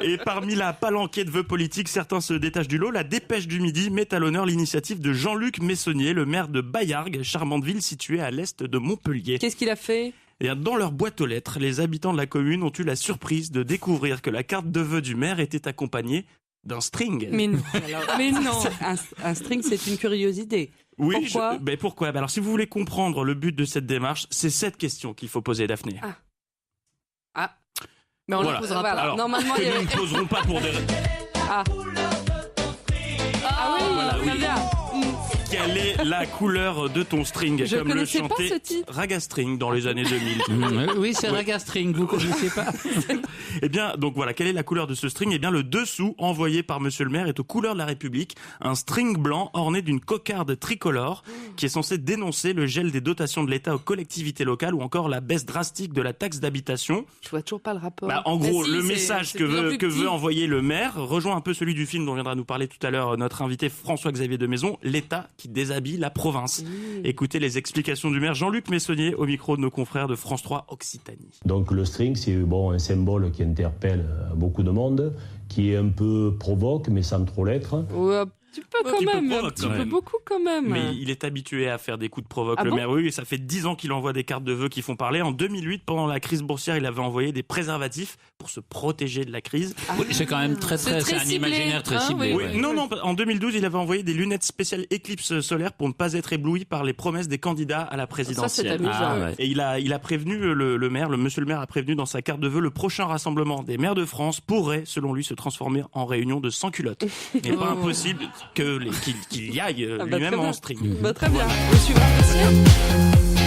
Et parmi la palanquée de vœux politiques, certains se détachent du lot. La Dépêche du Midi met à l'honneur l'initiative de Jean-Luc Messonnier, le maire de Baillargues, charmante ville située à l'est de Montpellier. Qu'est-ce qu'il a fait ? Et dans leur boîte aux lettres, les habitants de la commune ont eu la surprise de découvrir que la carte de vœux du maire était accompagnée d'un string. Mais non, mais non. Un string, c'est une curiosité. Oui, pourquoi pourquoi Alors, si vous voulez comprendre le but de cette démarche, c'est cette question qu'il faut poser, Daphné. Mais on ne la posera pas. Alors, normalement, nous ne poserons pas pour des... Oui, très bien. Quelle est la couleur de ton string? Je comme le connaissais pas chantait ce titre. Ragastring dans les années 2000. Oui, c'est Ragastring, vous connaissez pas? Eh bien, donc voilà, quelle est la couleur de ce string? Eh bien, le dessous envoyé par Monsieur le maire est aux couleurs de la République, un string blanc orné d'une cocarde tricolore qui est censé dénoncer le gel des dotations de l'État aux collectivités locales ou encore la baisse drastique de la taxe d'habitation. Je vois toujours pas le rapport. En gros, si, le message que veut envoyer le maire rejoint un peu celui du film dont viendra nous parler tout à l'heure notre invité François-Xavier de Maison, l'État qui déshabille la province. Écoutez les explications du maire Jean-Luc Messonnier au micro de nos confrères de France 3 Occitanie. Donc le string, c'est un symbole qui interpelle beaucoup de monde, qui est un peu provoque, mais sans trop l'être. Ouais, un petit peu quand petit peu même, un provoque, petit quand peu même. beaucoup quand même. Mais il est habitué à faire des coups de provoque, Ah le bon maire. Oui, ça fait 10 ans qu'il envoie des cartes de vœux qui font parler. En 2008, pendant la crise boursière, il avait envoyé des préservatifs pour se protéger de la crise. Oui, c'est quand même très, C'est c'est un ciblé, imaginaire très hein, ciblé. oui, ouais. oui. Non, en 2012, il avait envoyé des lunettes spéciales éclipse solaire pour ne pas être ébloui par les promesses des candidats à la Ça, c'est présidentielle. amusant. Ah, ouais. Et il a prévenu monsieur le maire a prévenu dans sa carte de vœux le prochain rassemblement des maires de France pourrait, selon lui, se transformer en réunion de sans culottes. Il n'est pas impossible qu'il y aille Ah bah, lui-même très bien. en string. Bah, très bien. On suivra le dossier.